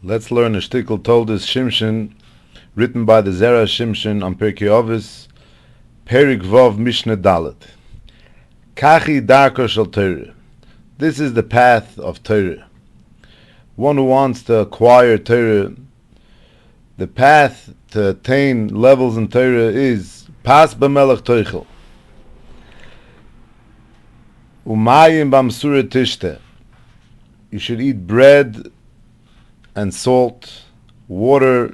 Let's learn a shtickle Toldos Shimshon, written by the Zera Shimshon on Perekei Avos, Perekei Mishnah Dalet. Kachi darko shel Torah. This is the path of Torah. One who wants to acquire Torah, the path to attain levels in Torah is Pas b'melech toichel. Umayim b'msura tishte. You should eat bread and salt, water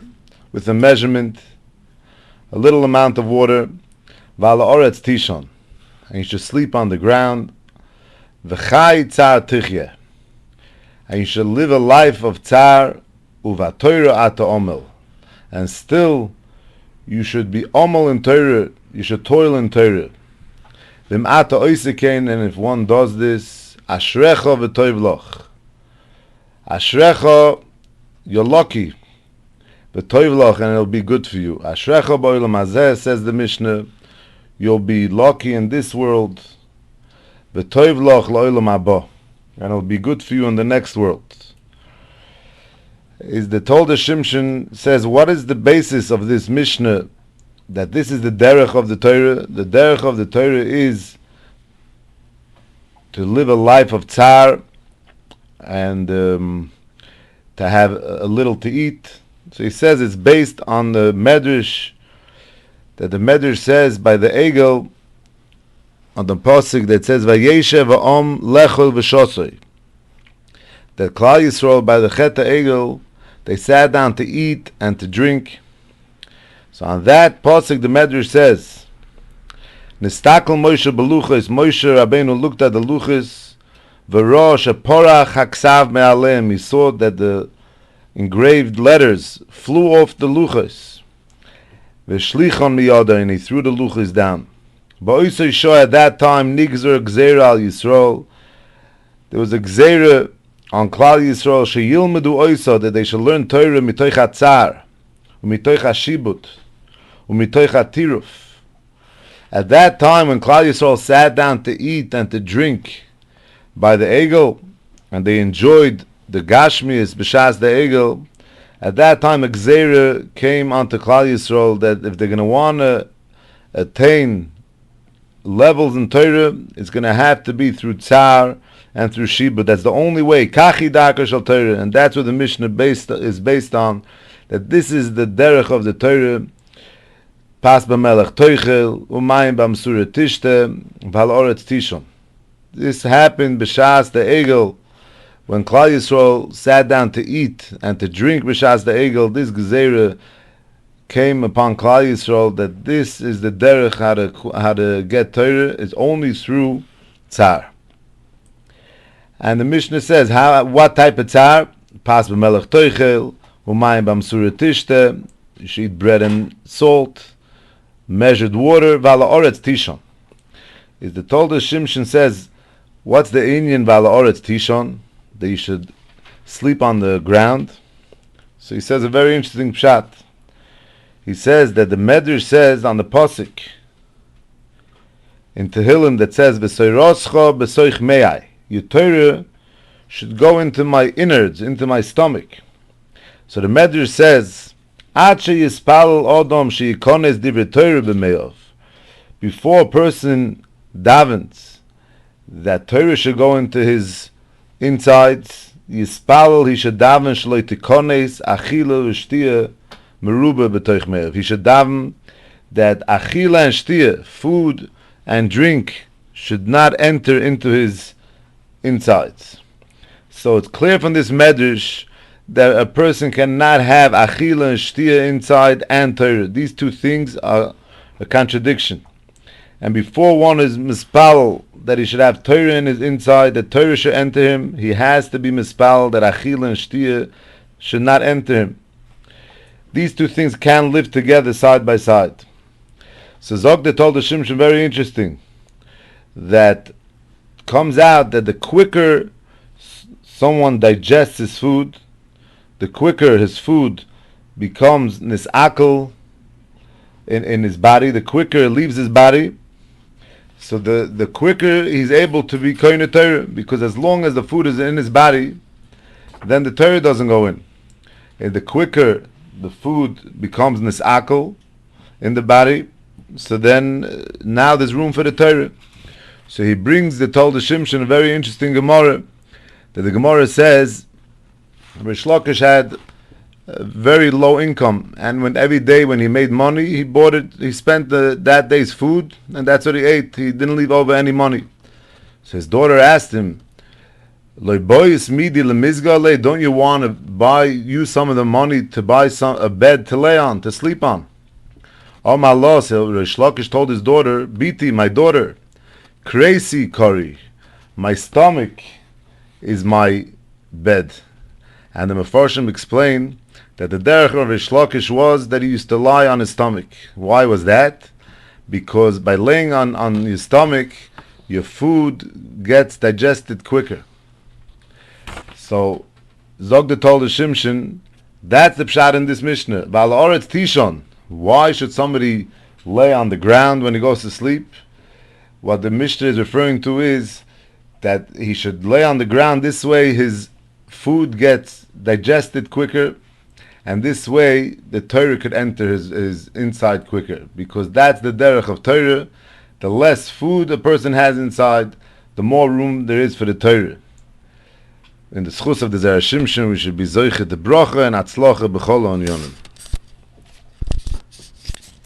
with a measurement, a little amount of water, v'ala oretz tishon, and you should sleep on the ground, v'chai tzar tichye, and you should live a life of tzar, uva-Torah ata omel, and still you should be omel in Torah, you should toil in Torah. V'im ata oisikein, and if one does this, ashrecha v'toivloch. Ashrecha, you're lucky, v'toivloch, and it'll be good for you. Ashrecha b'olam hazeh, says the Mishnah, you'll be lucky in this world, v'toivloch l'olam haba, and it'll be good for you in the next world. Is the Toldos Shimshon says, what is the basis of this Mishnah, that this is the derech of the Torah? The derech of the Torah is to live a life of tzar, and to have a little to eat. So he says it's based on the Medrash, that the Medrash says by the Egel, on the Pasuk that says Vayeshev ha'om lechol v'shosoi, that Klal Yisrael by the Chet Egel, they sat down to eat and to drink. So on that Pasuk the Medrash says, Nistakel Moshe beluchos, Moshe Rabbeinu looked at the luchos, V'rosh porach haksav me'alem, he saw that the engraved letters flew off the luchos. V'shlichon miyada, and he threw the luchos down. Ba'oisei shoy, at that time, nigzer gzeira al Yisrael, there was a gzeira on Klal Yisrael, sheyilmedu oisa, that they should learn Torah mitoich hatzar, umitoich hashibut, umitoich hatiruf. At that time, when Klal Yisrael sat down to eat and to drink by the Egel, and they enjoyed the Gashmias b'shas the Egel, at that time a Gzeira came onto Klal Yisrael that if they're going to want to attain levels in Torah, it's going to have to be through Tzar and through Shibud. That's the only way. Kachi darko shel Torah, and that's what the Mishnah is based on, that this is the derech of the Torah. Pas b'melech toichel, umayim b'msura tishte, v'al oretz tishon. This happened b'shas the Egel, when Klal Yisrael sat down to eat and to drink b'shas the Egel. This Gezeira came upon Klal Yisrael that this is the derech how to get Torah, is only through tzar. And the Mishnah says, what type of tzar? Pas b'melech toichel, umayim b'msura tishte, you should eat bread and salt, measured water, v'ala oretz tishon. Is the Toldos Shimshon says, what's the inyan v'ala oretz tishon? That you should sleep on the ground. So he says a very interesting pshat. He says that the Medrash says on the Pasuk in Tehillim that says V'soiroscha b'soich me'ai, your Torah should go into my innards, into my stomach. So the Medrash says Ad sheyispalel Adam sheyikones divrei Torah b'me'ov, before a person davens that Torah should go into his insides, yispalel, he should daven shloi tikones achila v'shtia meruba b'toich me'ov. He should daven that achila and shtia, food and drink, should not enter into his insides. So it's clear from this medrash that a person cannot have achila and shtia inside and Torah. These two things are a contradiction. And before one is mispalel that he should have Torah in his inside, that Torah should enter him, he has to be mispalel that achila and shtia should not enter him. These two things can live together side by side. So Zog the Toldos Shimshon, very interesting, that comes out that the quicker someone digests his food, the quicker his food becomes nisakel in his body, the quicker it leaves his body. So the quicker he's able to be kohen Torah, because as long as the food is in his body, then the Torah doesn't go in. And the quicker the food becomes nis'akel in the body, so then now there's room for the Torah. So he brings the Toldos Shimshon, a very interesting Gemara, that the Gemara says Rish Lakish had a very low income, and when every day when he made money, he spent that day's food, and that's what he ate. He didn't leave over any money. So his daughter asked him, don't you want to use some of the money to buy a bed to lay on, to sleep on? Oh my Allah, so Rish Lakish told his daughter, Biti, my daughter, crazy curry, my stomach is my bed. And the Mefarshim explain that the derech of Rish Lakish was that he used to lie on his stomach. Why was that? Because by laying on your stomach, your food gets digested quicker. So, Zog the Toldos Shimshon, that's the pshat in this Mishnah. Ba'al Oretz Tishon. Why should somebody lay on the ground when he goes to sleep? What the Mishnah is referring to is that he should lay on the ground. This way his food gets digested quicker, and this way the Torah could enter his inside quicker, because that's the derech of Torah. The less food a person has inside, the more room there is for the Torah. In the schus of the Zera Shimshon, we should be zoichet the bracha and atzlocha b'chol ha'onyonim.